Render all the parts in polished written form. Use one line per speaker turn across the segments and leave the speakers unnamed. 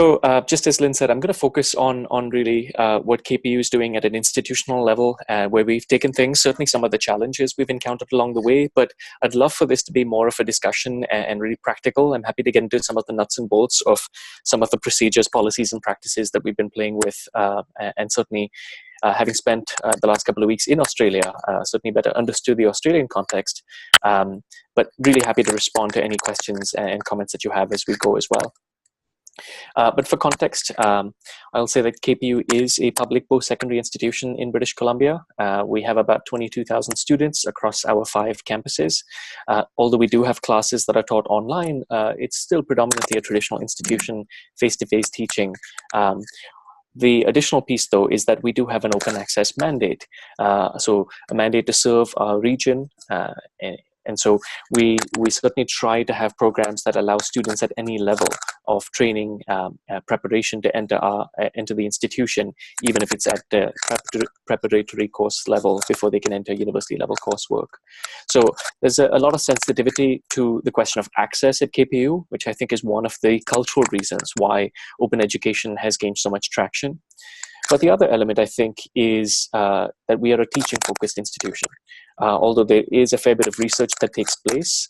So just as Lynn said, I'm going to focus on really what KPU is doing at an institutional level, where we've taken things, certainly some of the challenges we've encountered along the way, but I'd love for this to be more of a discussion and really practical. I'm happy to get into some of the nuts and bolts of some of the procedures, policies, and practices that we've been playing with, and certainly having spent the last couple of weeks in Australia, certainly better understood the Australian context, but really happy to respond to any questions and comments that you have as we go as well. But for context, I'll say that KPU is a public post-secondary institution in British Columbia. We have about 22,000 students across our 5 campuses. Although we do have classes that are taught online, it's still predominantly a traditional institution, face-to-face teaching. The additional piece, though, is that we do have an open access mandate. So a mandate to serve our region. And so we certainly try to have programs that allow students at any level of training, preparation to enter the institution, even if it's at the preparatory course level before they can enter university level coursework. So there's a lot of sensitivity to the question of access at KPU, which I think is one of the cultural reasons why open education has gained so much traction. But the other element, I think, is that we are a teaching-focused institution. Although there is a fair bit of research that takes place,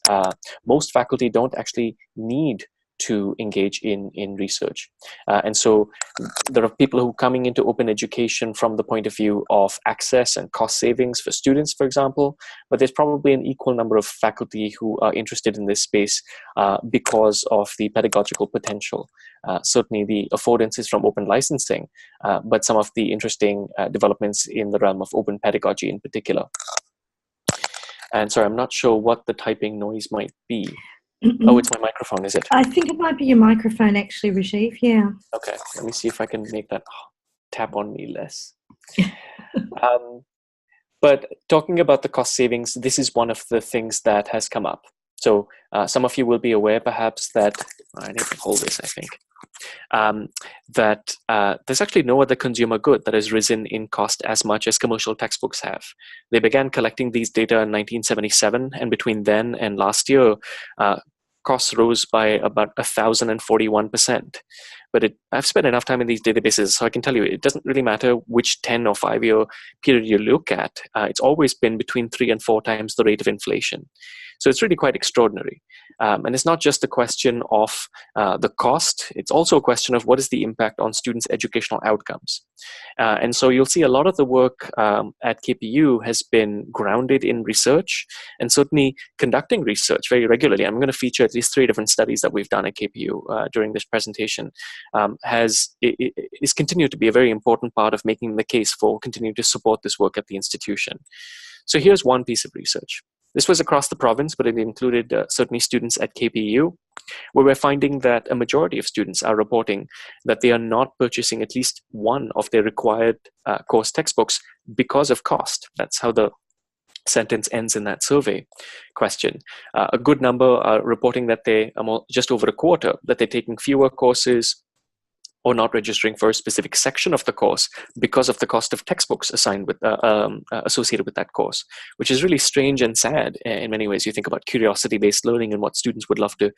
most faculty don't actually need to engage in research. And so there are people who are coming into open education from the point of view of access and cost savings for students, for example, but there's probably an equal number of faculty who are interested in this space because of the pedagogical potential. Certainly the affordances from open licensing, but some of the interesting developments in the realm of open pedagogy in particular. And sorry, I'm not sure what the typing noise might be. Oh, it's my microphone, is it?
I think it might be your microphone, actually, Rajiv. Yeah.
Okay, let me see if I can make that tap on me less. But talking about the cost savings, this is one of the things that has come up. So some of you will be aware, perhaps, that I need to hold this, I think. That there's actually no other consumer good that has risen in cost as much as commercial textbooks have. They began collecting these data in 1977, and between then and last year, costs rose by about 1,041%. But I've spent enough time in these databases, so I can tell you it doesn't really matter which 10 or 5-year period you look at. It's always been between 3 and 4 times the rate of inflation. So it's really quite extraordinary. And it's not just a question of the cost, it's also a question of what is the impact on students' educational outcomes. And so you'll see a lot of the work at KPU has been grounded in research and certainly conducting research very regularly. I'm going to feature at least 3 different studies that we've done at KPU during this presentation. Is continued to be a very important part of making the case for continuing to support this work at the institution. So here's one piece of research. This was across the province, but it included certainly students at KPU, where we're finding that a majority of students are reporting that they are not purchasing at least one of their required course textbooks because of cost. That's how the sentence ends in that survey question. A good number are reporting that they are just over a quarter, that they're taking fewer courses or not registering for a specific section of the course because of the cost of textbooks assigned with associated with that course, which is really strange and sad in many ways. You think about curiosity-based learning and what students would love to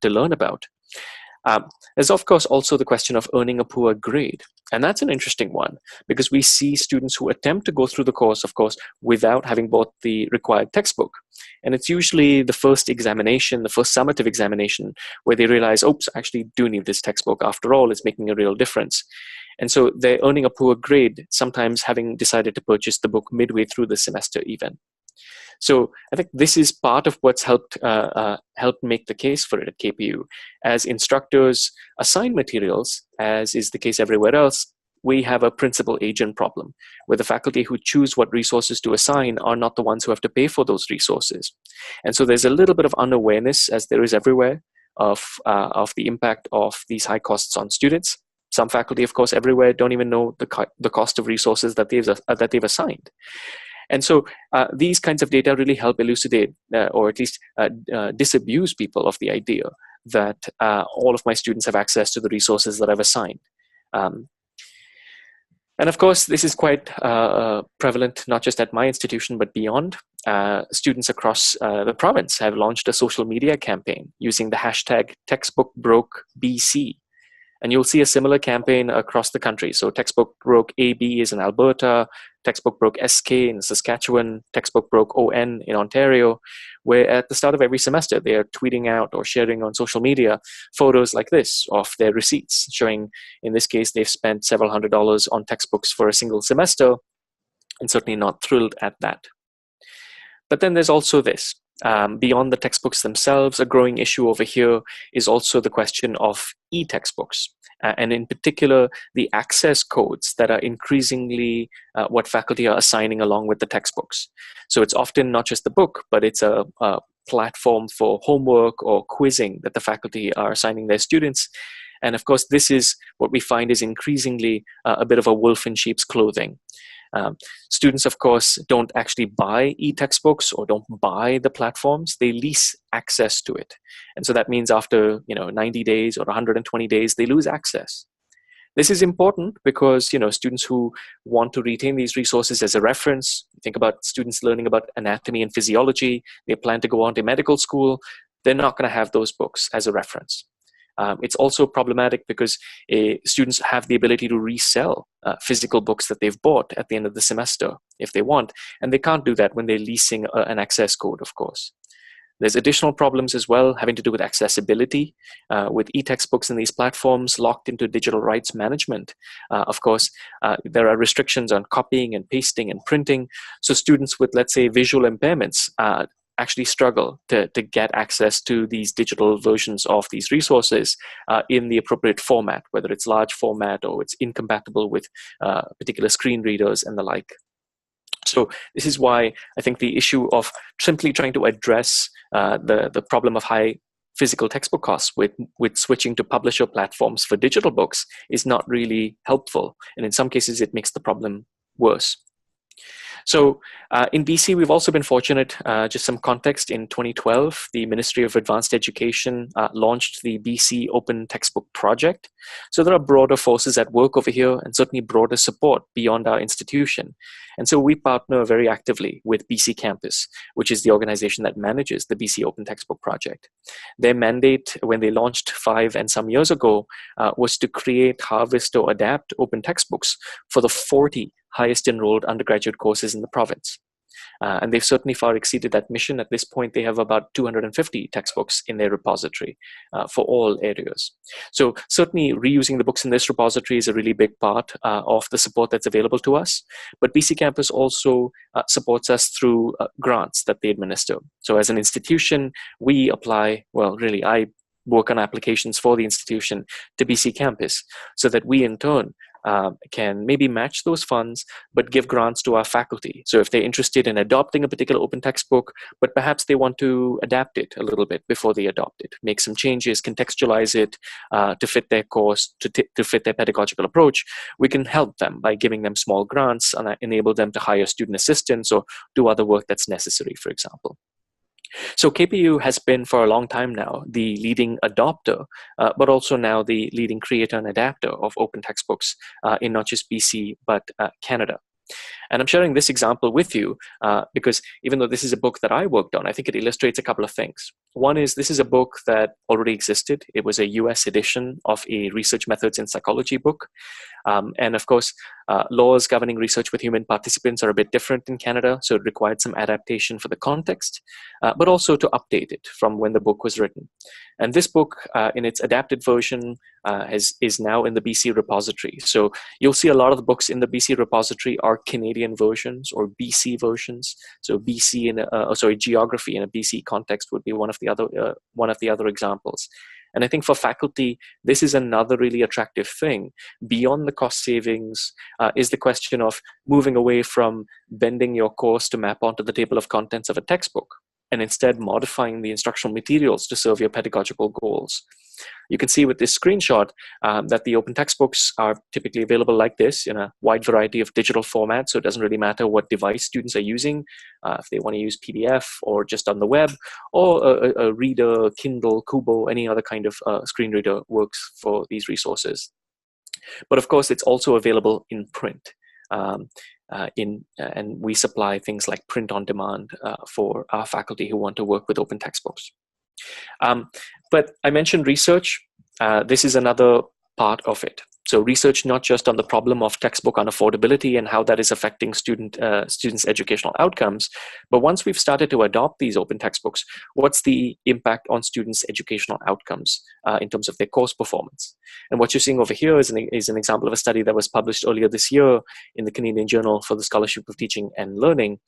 learn about. There's of course also the question of earning a poor grade. And that's an interesting one because we see students who attempt to go through the course, of course, without having bought the required textbook. And it's usually the first examination, the first summative examination, where they realize, oops, I actually do need this textbook. After all, it's making a real difference. And so they're earning a poor grade, sometimes having decided to purchase the book midway through the semester even. So I think this is part of what's helped make the case for it at KPU. As instructors assign materials, as is the case everywhere else, we have a principal-agent problem, where the faculty who choose what resources to assign are not the ones who have to pay for those resources. And so there's a little bit of unawareness, as there is everywhere, of the impact of these high costs on students. Some faculty, of course, everywhere don't even know the cost of resources that they've assigned. And so these kinds of data really help elucidate or at least disabuse people of the idea that all of my students have access to the resources that I've assigned. And of course, this is quite prevalent, not just at my institution, but beyond. Students across the province have launched a social media campaign using the hashtag textbookbrokebc. And you'll see a similar campaign across the country. So Textbook Broke AB is in Alberta, Textbook Broke SK in Saskatchewan, Textbook Broke ON in Ontario, where at the start of every semester, they are tweeting out or sharing on social media photos like this of their receipts, showing, in this case, they've spent several $100s on textbooks for a single semester, and certainly not thrilled at that. But then there's also this. Beyond the textbooks themselves, a growing issue over here is also the question of e-textbooks, and in particular, the access codes that are increasingly what faculty are assigning along with the textbooks. So it's often not just the book, but it's a platform for homework or quizzing that the faculty are assigning their students. And of course, this is what we find is increasingly a bit of a wolf in sheep's clothing. Students, of course, don't actually buy e-textbooks or don't buy the platforms. They lease access to it. And so that means after 90 days or 120 days, they lose access. This is important because students who want to retain these resources as a reference, think about students learning about anatomy and physiology, they plan to go on to medical school, they're not going to have those books as a reference. It's also problematic because students have the ability to resell physical books that they've bought at the end of the semester if they want, and they can't do that when they're leasing an access code, of course. There's additional problems as well having to do with accessibility, with e-textbooks in these platforms locked into digital rights management. Of course, there are restrictions on copying and pasting and printing, so students with, let's say, visual impairments actually struggle to get access to these digital versions of these resources in the appropriate format, whether it's large format or it's incompatible with particular screen readers and the like. So this is why I think the issue of simply trying to address the problem of high physical textbook costs with switching to publisher platforms for digital books is not really helpful. And in some cases, it makes the problem worse. So in BC, we've also been fortunate, just some context, in 2012, the Ministry of Advanced Education launched the BC Open Textbook Project. So there are broader forces at work over here and certainly broader support beyond our institution. And so we partner very actively with BC Campus, which is the organization that manages the BC Open Textbook Project. Their mandate when they launched 5 and some years ago was to create, harvest, or adapt open textbooks for the 40 highest enrolled undergraduate courses in the province. And they've certainly far exceeded that mission. At this point, they have about 250 textbooks in their repository for all areas. So certainly reusing the books in this repository is a really big part of the support that's available to us. But BC Campus also supports us through grants that they administer. So as an institution, we apply, well, really, I work on applications for the institution to BC Campus so that we in turn can maybe match those funds, but give grants to our faculty. So if they're interested in adopting a particular open textbook, but perhaps they want to adapt it a little bit before they adopt it, make some changes, contextualize it to fit their course, to fit their pedagogical approach, we can help them by giving them small grants and enable them to hire student assistants or do other work that's necessary, for example. So KPU has been for a long time now the leading adopter, but also now the leading creator and adapter of open textbooks in not just BC, but Canada. And I'm sharing this example with you because even though this is a book that I worked on, I think it illustrates a couple of things. One is this is a book that already existed. It was a US edition of a research methods in psychology book. And of course, laws governing research with human participants are a bit different in Canada, so it required some adaptation for the context, but also to update it from when the book was written. And this book, in its adapted version, is now in the BC repository. So you'll see a lot of the books in the BC repository are Canadian versions or BC versions. So BC in geography in a BC context would be one of the other examples. And I think for faculty, this is another really attractive thing. Beyond the cost savings is the question of moving away from bending your course to map onto the table of contents of a textbook, and instead modifying the instructional materials to serve your pedagogical goals. You can see with this screenshot that the open textbooks are typically available like this in a wide variety of digital formats, so it doesn't really matter what device students are using, if they want to use PDF or just on the web, or a reader, Kindle, Kubo, any other kind of screen reader works for these resources. But of course, it's also available in print. And we supply things like print on demand for our faculty who want to work with open textbooks. But I mentioned research. This is another part of it. So research not just on the problem of textbook unaffordability and how that is affecting students' educational outcomes, but once we've started to adopt these open textbooks, what's the impact on students' educational outcomes in terms of their course performance? And what you're seeing over here is an example of a study that was published earlier this year in the Canadian Journal for the Scholarship of Teaching and Learning,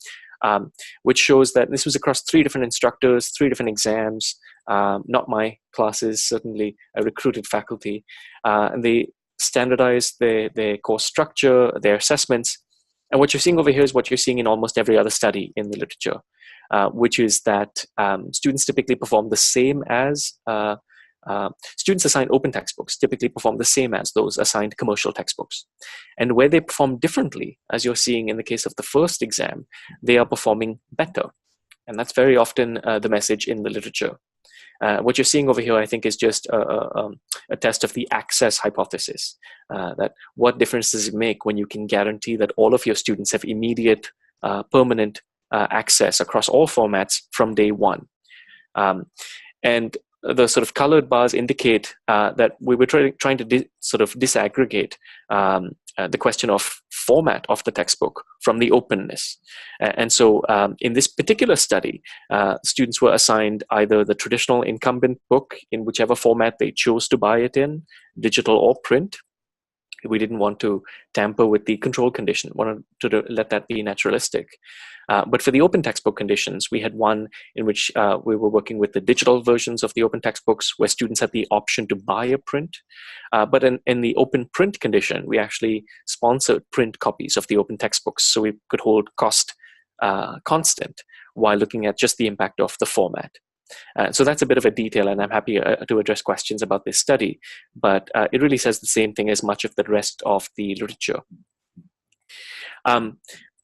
which shows that this was across 3 different instructors, 3 different exams, not my classes, certainly recruited faculty, and they standardized their course structure, their assessments. And what you're seeing over here is what you're seeing in almost every other study in the literature, which is that students typically perform the same as students assigned open textbooks typically perform the same as those assigned commercial textbooks. And where they perform differently, as you're seeing in the case of the first exam, they are performing better. And that's very often the message in the literature. What you're seeing over here, I think, is just a test of the access hypothesis. That what difference does it make when you can guarantee that all of your students have immediate, permanent access across all formats from day one? And the sort of colored bars indicate that we were trying to disaggregate the question of format of the textbook from the openness. And so in this particular study, students were assigned either the traditional incumbent book in whichever format they chose to buy it in, digital or print. We didn't want to tamper with the control condition, wanted to let that be naturalistic. But for the open textbook conditions, we had one in which we were working with the digital versions of the open textbooks where students had the option to buy a print. But in the open print condition, we actually sponsored print copies of the open textbooks so we could hold cost constant while looking at just the impact of the format. So that's a bit of a detail, and I'm happy to address questions about this study, but it really says the same thing as much of the rest of the literature.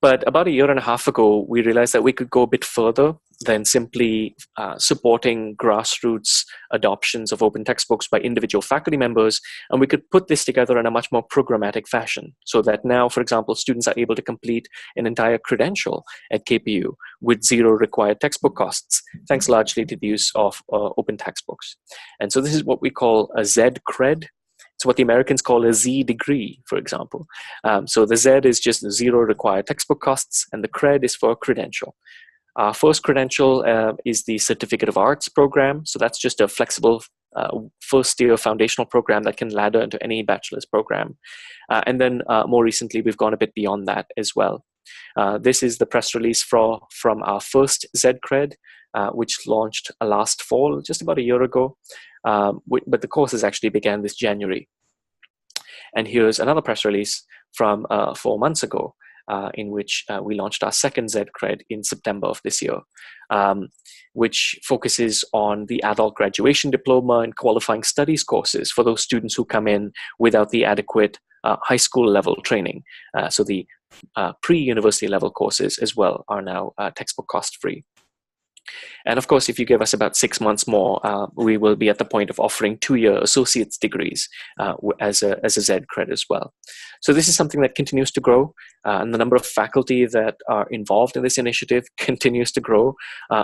But about a year and a half ago, we realized that we could go a bit further than simply supporting grassroots adoptions of open textbooks by individual faculty members, and we could put this together in a much more programmatic fashion so that now, for example, students are able to complete an entire credential at KPU with 0 required textbook costs, thanks largely to the use of open textbooks. And so this is what we call a Z-cred. It's what the Americans call a Z degree, for example. So the Z is just 0 required textbook costs, and the cred is for a credential. Our first credential is the Certificate of Arts program. So that's just a flexible first-year foundational program that can ladder into any bachelor's program. And then more recently, we've gone a bit beyond that as well. This is the press release from our first Z-cred, which launched last fall, just about a year ago. But the courses actually began this January. And here's another press release from 4 months ago, in which we launched our second Z-cred in September of this year, which focuses on the adult graduation diploma and qualifying studies courses for those students who come in without the adequate high school level training. So the pre-university level courses as well are now textbook cost free. And of course, if you give us about 6 months more, we will be at the point of offering 2-year associate's degrees as a Z-cred as well. So this is something that continues to grow, and the number of faculty that are involved in this initiative continues to grow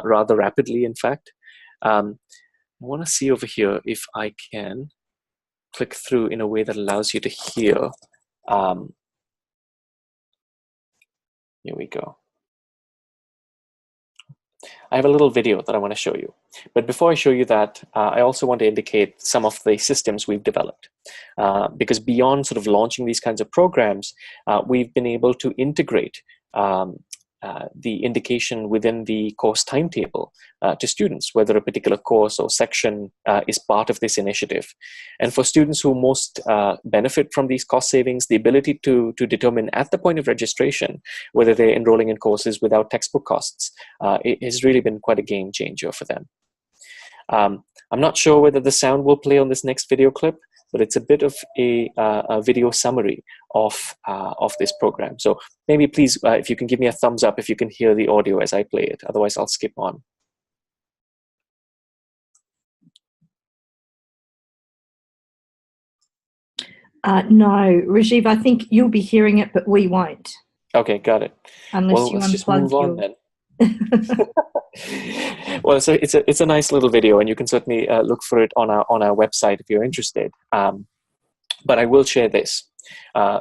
rather rapidly, in fact. I want to see over here if I can click through in a way that allows you to hear. Here we go. I have a little video that I want to show you. But before I show you that, I also want to indicate some of the systems we've developed. Because beyond sort of launching these kinds of programs, we've been able to integrate the indication within the course timetable to students, whether a particular course or section is part of this initiative. And for students who most benefit from these cost savings, the ability to determine at the point of registration whether they're enrolling in courses without textbook costs, it has really been quite a game changer for them. I'm not sure whether the sound will play on this next video clip, but it's a bit of a video summary of this program. So maybe please, if you can give me a thumbs up if you can hear the audio as I play it. Otherwise, I'll skip on.
No, Rajiv, I think you'll be hearing it, but we won't.
Okay, got it.
Unless you
let's just
unplug
move on then. Well, so it's a nice little video, and you can certainly look for it on our website if you're interested. But I will share this.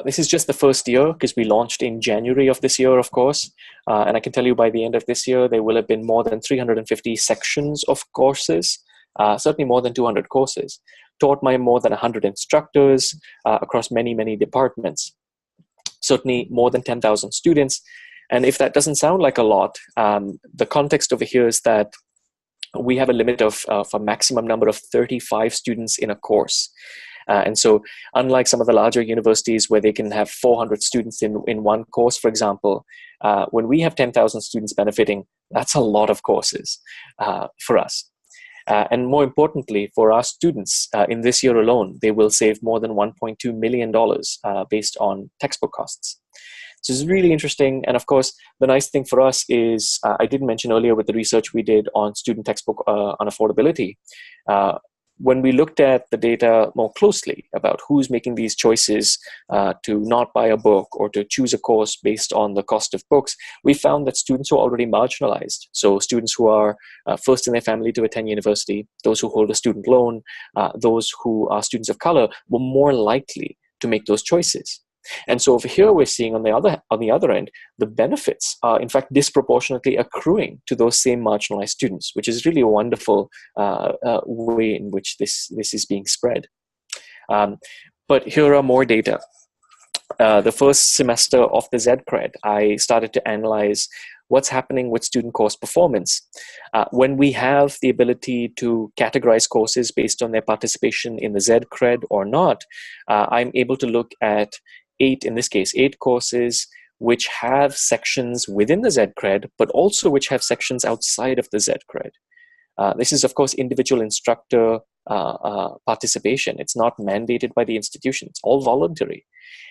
This is just the first year because we launched in January of this year, of course. And I can tell you by the end of this year, there will have been more than 350 sections of courses, certainly more than 200 courses, taught by more than 100 instructors across many, many departments. Certainly more than 10,000 students. And if that doesn't sound like a lot, the context over here is that we have a limit of a maximum number of 35 students in a course. And so unlike some of the larger universities where they can have 400 students in one course, for example, when we have 10,000 students benefiting, that's a lot of courses for us. And more importantly, for our students in this year alone, they will save more than $1.2 million based on textbook costs. So it's really interesting. And of course, the nice thing for us is, I did mention earlier with the research we did on student textbook unaffordability, when we looked at the data more closely about who's making these choices to not buy a book or to choose a course based on the cost of books, we found that students who are already marginalized, so students who are first in their family to attend university, those who hold a student loan, those who are students of color, were more likely to make those choices. And so over here, we're seeing on the other end, the benefits are in fact disproportionately accruing to those same marginalized students, which is really a wonderful way in which this is being spread. But here are more data. The first semester of the Z-Cred, I started to analyze what's happening with student course performance. When we have the ability to categorize courses based on their participation in the Z-Cred or not, I'm able to look at eight courses which have sections within the Z-Cred, but also which have sections outside of the Z-Cred. This is, of course, individual instructor participation. It's not mandated by the institution. It's all voluntary.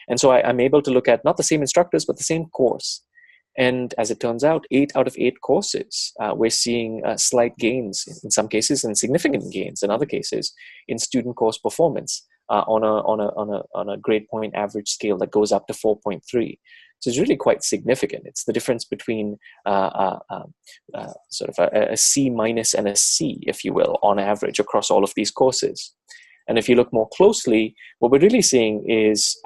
And so I'm able to look at not the same instructors, but the same course. And as it turns out, 8 out of 8 courses, we're seeing slight gains in some cases and significant gains in other cases in student course performance on a grade point average scale that goes up to 4.3. So it's really quite significant. It's the difference between sort of a C minus and a C, if you will, on average across all of these courses. And if you look more closely, what we're really seeing is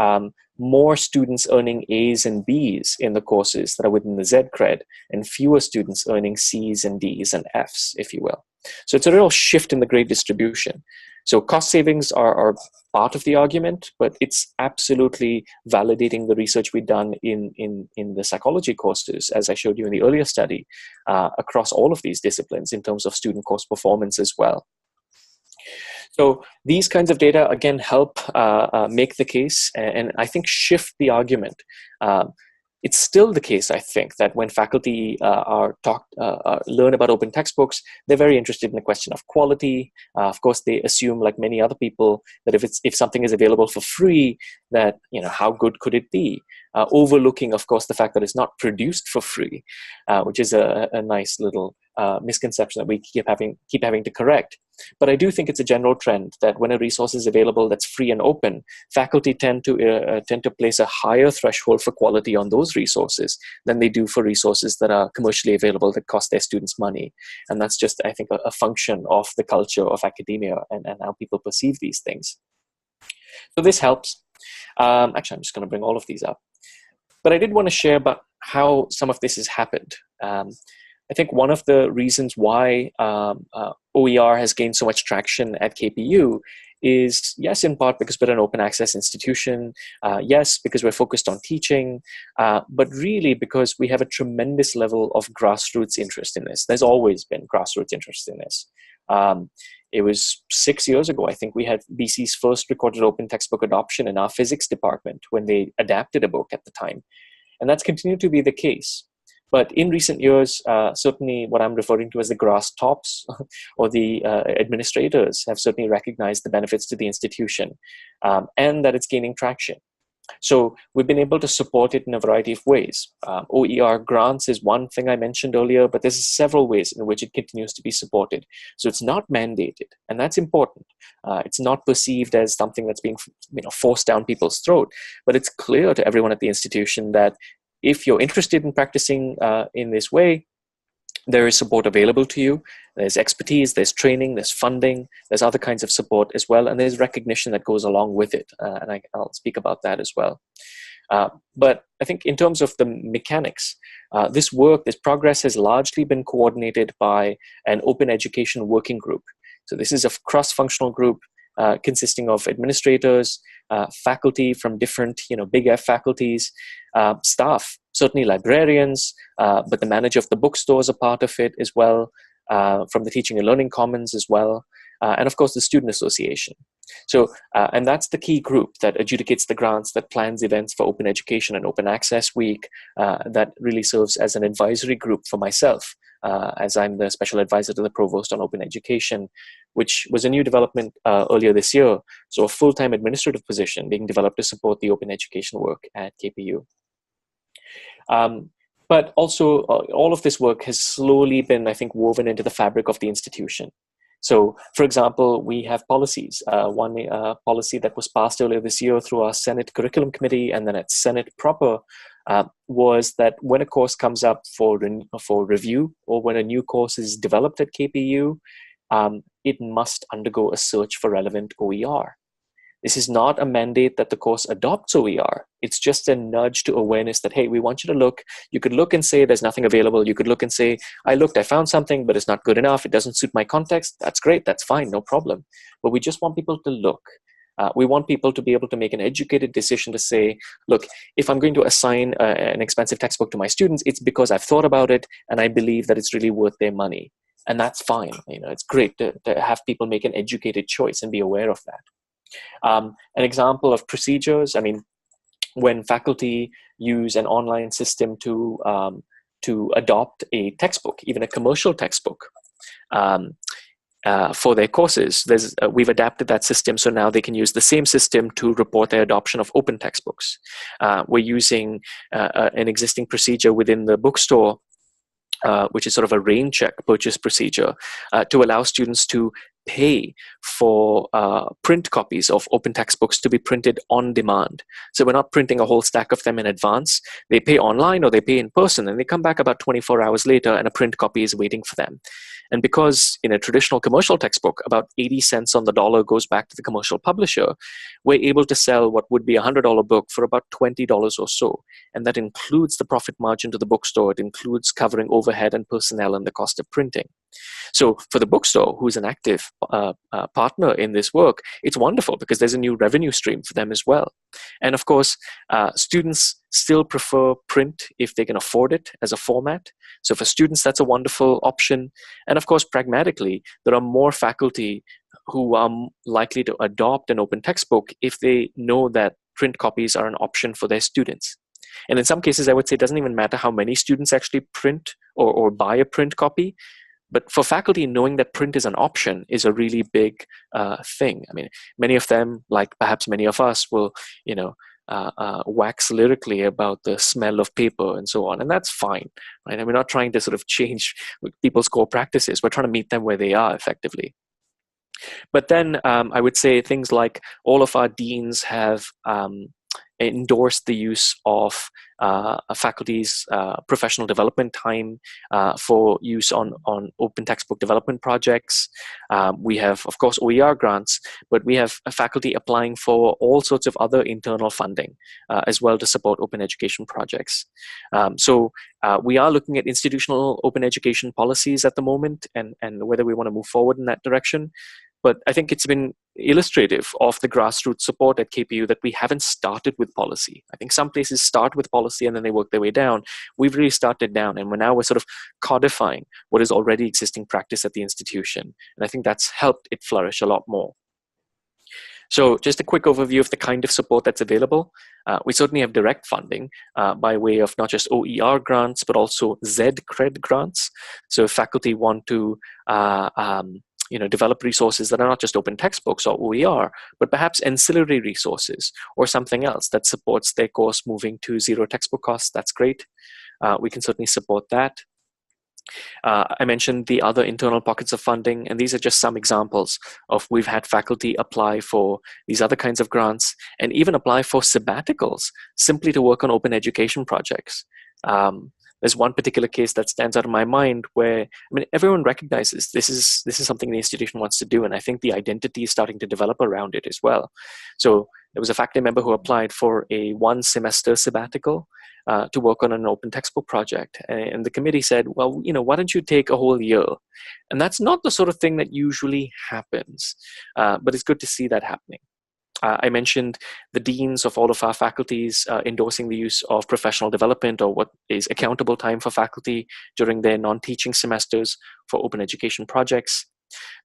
more students earning A's and B's in the courses that are within the Z-Cred, and fewer students earning C's and D's and F's, if you will. So it's a real shift in the grade distribution. So cost savings are part of the argument, but it's absolutely validating the research we've done in the psychology courses, as I showed you in the earlier study, across all of these disciplines in terms of student course performance as well. So these kinds of data, again, help make the case and I think shift the argument. It's still the case, I think, that when faculty learn about open textbooks, they're very interested in the question of quality. Of course, they assume, like many other people, that if something is available for free, that how good could it be? Overlooking, of course, the fact that it's not produced for free, which is a nice little misconception that we keep having to correct. But I do think it's a general trend that when a resource is available that's free and open, faculty tend to place a higher threshold for quality on those resources than they do for resources that are commercially available that cost their students money. And that's just, I think, a function of the culture of academia and how people perceive these things. So this helps. Actually, I'm just going to bring all of these up. But I did want to share about how some of this has happened. I think one of the reasons why OER has gained so much traction at KPU is, yes, in part because we're an open access institution, yes, because we're focused on teaching, but really because we have a tremendous level of grassroots interest in this. There's always been grassroots interest in this. It was 6 years ago, I think, we had BC's first recorded open textbook adoption in our physics department when they adapted a book at the time. And that's continued to be the case. But in recent years, certainly what I'm referring to as the grass tops or the administrators have certainly recognized the benefits to the institution and that it's gaining traction. So we've been able to support it in a variety of ways. OER grants is one thing I mentioned earlier, but there's several ways in which it continues to be supported. So it's not mandated, and that's important. It's not perceived as something that's being forced down people's throat, but it's clear to everyone at the institution that if you're interested in practicing in this way, there is support available to you. There's expertise, there's training, there's funding, there's other kinds of support as well, and there's recognition that goes along with it. And I'll speak about that as well. But I think in terms of the mechanics, this progress has largely been coordinated by an open education working group. So this is a cross-functional group consisting of administrators, faculty from different, big F faculties, staff, certainly librarians, but the manager of the bookstore is a part of it as well, from the Teaching and Learning Commons as well, and of course the Student Association. So, and that's the key group that adjudicates the grants, that plans events for Open Education and Open Access Week, that really serves as an advisory group for myself, as I'm the special advisor to the Provost on Open Education, which was a new development earlier this year. So a full-time administrative position being developed to support the open education work at KPU. But also, all of this work has slowly been, I think, woven into the fabric of the institution. So, for example, we have policies. One policy that was passed earlier this year through our Senate Curriculum Committee and then at Senate proper was that when a course comes up for review, or when a new course is developed at KPU, it must undergo a search for relevant OER. This is not a mandate that the course adopts OER. It's just a nudge to awareness that, hey, we want you to look. You could look and say there's nothing available. You could look and say, I looked, I found something, but it's not good enough. It doesn't suit my context. That's great. That's fine. No problem. But we just want people to look. We want people to be able to make an educated decision to say, look, if I'm going to assign an expensive textbook to my students, it's because I've thought about it and I believe that it's really worth their money. And that's fine. It's great to have people make an educated choice and be aware of that. An example of procedures, when faculty use an online system to adopt a textbook, even a commercial textbook, for their courses, we've adapted that system so now they can use the same system to report their adoption of open textbooks. We're using an existing procedure within the bookstore, which is sort of a rain check purchase procedure, to allow students to pay for print copies of open textbooks to be printed on demand. So we're not printing a whole stack of them in advance. They pay online or they pay in person, and they come back about 24 hours later and a print copy is waiting for them. And because in a traditional commercial textbook, about 80 cents on the dollar goes back to the commercial publisher, we're able to sell what would be a $100 book for about $20 or so. And that includes the profit margin to the bookstore. It includes covering overhead and personnel and the cost of printing. So for the bookstore, who's an active partner in this work, it's wonderful because there's a new revenue stream for them as well. And of course, students still prefer print if they can afford it as a format. So for students, that's a wonderful option. And of course, pragmatically, there are more faculty who are likely to adopt an open textbook if they know that print copies are an option for their students. And in some cases, I would say it doesn't even matter how many students actually print or buy a print copy. But for faculty, knowing that print is an option is a really big thing. Many of them, like perhaps many of us, will, wax lyrically about the smell of paper and so on. And that's fine, right? And we're not trying to sort of change people's core practices. We're trying to meet them where they are effectively. But then I would say things like all of our deans have endorsed the use of faculty's professional development time for use on open textbook development projects. We have, of course, OER grants, but we have faculty applying for all sorts of other internal funding as well to support open education projects. So we are looking at institutional open education policies at the moment and whether we want to move forward in that direction. But I think it's been illustrative of the grassroots support at KPU that we haven't started with policy. I think some places start with policy and then they work their way down. We've really started down, and we're sort of codifying what is already existing practice at the institution. And I think that's helped it flourish a lot more. So just a quick overview of the kind of support that's available. We certainly have direct funding by way of not just OER grants, but also Z-Cred grants. So if faculty want to develop resources that are not just open textbooks or OER, but perhaps ancillary resources or something else that supports their course moving to zero textbook costs, that's great. We can certainly support that. I mentioned the other internal pockets of funding, and these are just some examples of we've had faculty apply for these other kinds of grants and even apply for sabbaticals simply to work on open education projects. There's one particular case that stands out in my mind where, I mean, everyone recognizes this is something the institution wants to do, and I think the identity is starting to develop around it as well. So there was a faculty member who applied for a 1-semester sabbatical to work on an open textbook project, and the committee said, well, why don't you take a whole year? And that's not the sort of thing that usually happens, but it's good to see that happening. I mentioned the deans of all of our faculties endorsing the use of professional development, or what is accountable time for faculty during their non-teaching semesters for open education projects.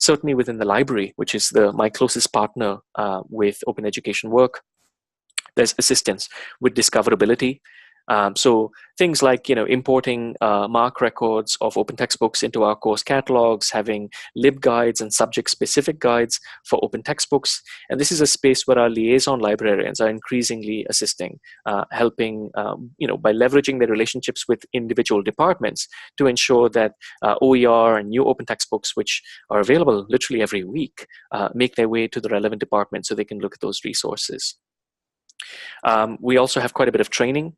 Certainly within the library, which is my closest partner with open education work, there's assistance with discoverability. So things like importing MARC records of open textbooks into our course catalogs, having libguides and subject-specific guides for open textbooks. And this is a space where our liaison librarians are increasingly assisting, helping by leveraging their relationships with individual departments to ensure that OER and new open textbooks, which are available literally every week, make their way to the relevant department so they can look at those resources. We also have quite a bit of training.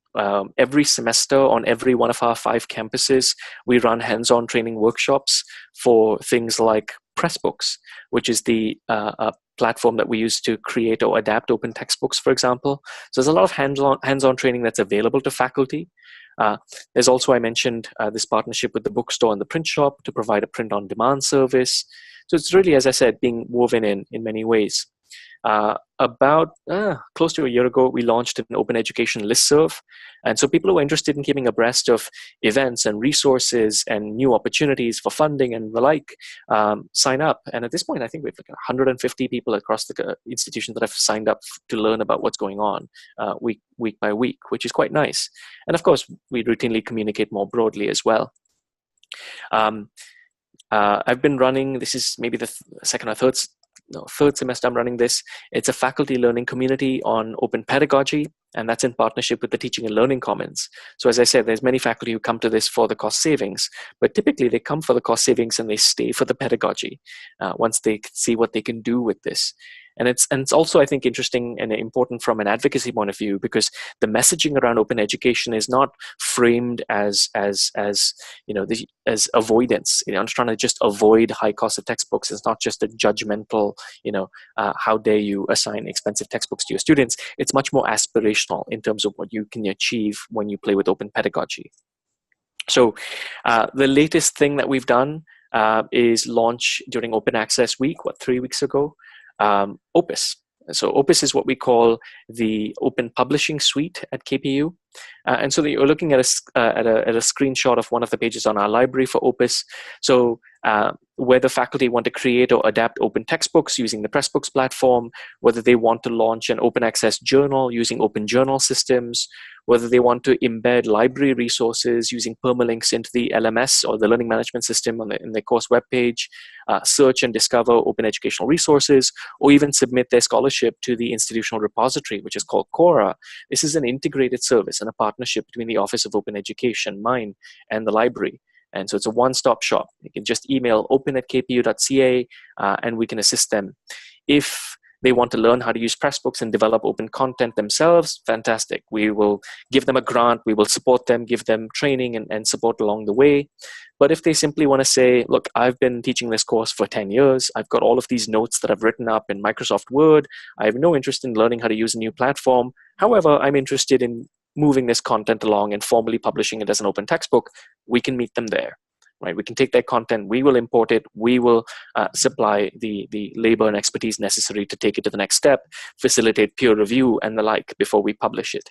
Every semester on every one of our 5 campuses, we run hands-on training workshops for things like Pressbooks, which is the platform that we use to create or adapt open textbooks, for example. So there's a lot of hands-on training that's available to faculty. There's also, I mentioned, this partnership with the bookstore and the print shop to provide a print-on-demand service. So it's really, as I said, being woven in many ways. About close to a year ago, we launched an open education listserv. And so people who are interested in keeping abreast of events and resources and new opportunities for funding and the like, sign up. And at this point, I think we have like 150 people across the institution that have signed up to learn about what's going on week by week, which is quite nice. And of course, we routinely communicate more broadly as well. I've been running, this is maybe the second or third semester I'm running this. It's a faculty learning community on open pedagogy, and that's in partnership with the Teaching and Learning Commons. So as I said, there's many faculty who come to this for the cost savings, but typically they come for the cost savings and they stay for the pedagogy once they see what they can do with this. And it's also, I think, interesting and important from an advocacy point of view, because the messaging around open education is not framed as avoidance. I'm trying to just avoid high cost of textbooks. It's not just a judgmental, how dare you assign expensive textbooks to your students. It's much more aspirational in terms of what you can achieve when you play with open pedagogy. So the latest thing that we've done is launch during Open Access Week, 3 weeks ago, Opus. So Opus is what we call the open publishing suite at KPU. And so you're looking at a screenshot of one of the pages on our library for Opus. So whether faculty want to create or adapt open textbooks using the Pressbooks platform, whether they want to launch an open access journal using open journal systems, whether they want to embed library resources using permalinks into the LMS or the learning management system in their course webpage, search and discover open educational resources, or even submit their scholarship to the institutional repository, which is called Quora. This is an integrated service and a partnership between the Office of Open Education, mine, and the library. And so it's a one-stop shop. You can just email open@kpu.ca and we can assist them. If they want to learn how to use Pressbooks and develop open content themselves, fantastic. We will give them a grant, we will support them, give them training and support along the way. But if they simply want to say, look, I've been teaching this course for 10 years, I've got all of these notes that I've written up in Microsoft Word, I have no interest in learning how to use a new platform. However, I'm interested in moving this content along and formally publishing it as an open textbook, we can meet them there. Right? We can take their content, we will import it, we will supply the labor and expertise necessary to take it to the next step, facilitate peer review and the like before we publish it.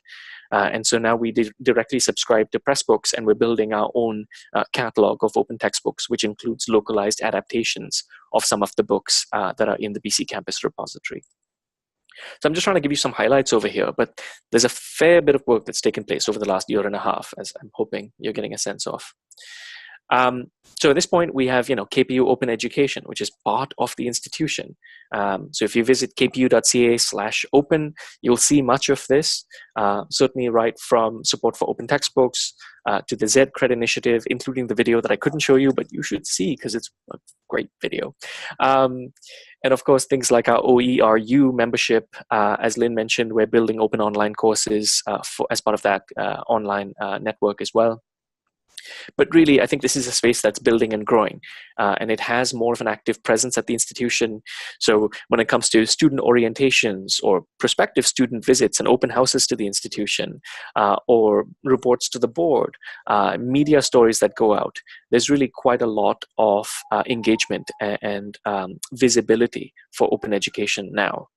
And so now we directly subscribe to Pressbooks, and we're building our own catalog of open textbooks, which includes localized adaptations of some of the books that are in the BC Campus repository. So I'm just trying to give you some highlights over here, but there's a fair bit of work that's taken place over the last year and a half, as I'm hoping you're getting a sense of. So at this point, we have KPU Open Education, which is part of the institution. So if you visit kpu.ca/open, you'll see much of this, certainly right from support for open textbooks to the Z-Cred initiative, including the video that I couldn't show you, but you should see because it's a great video. And of course, things like our OERU membership. As Lynn mentioned, we're building open online courses as part of that online network as well. But really, I think this is a space that's building and growing, and it has more of an active presence at the institution. So when it comes to student orientations or prospective student visits and open houses to the institution, or reports to the board, media stories that go out, there's really quite a lot of engagement and visibility for open education now.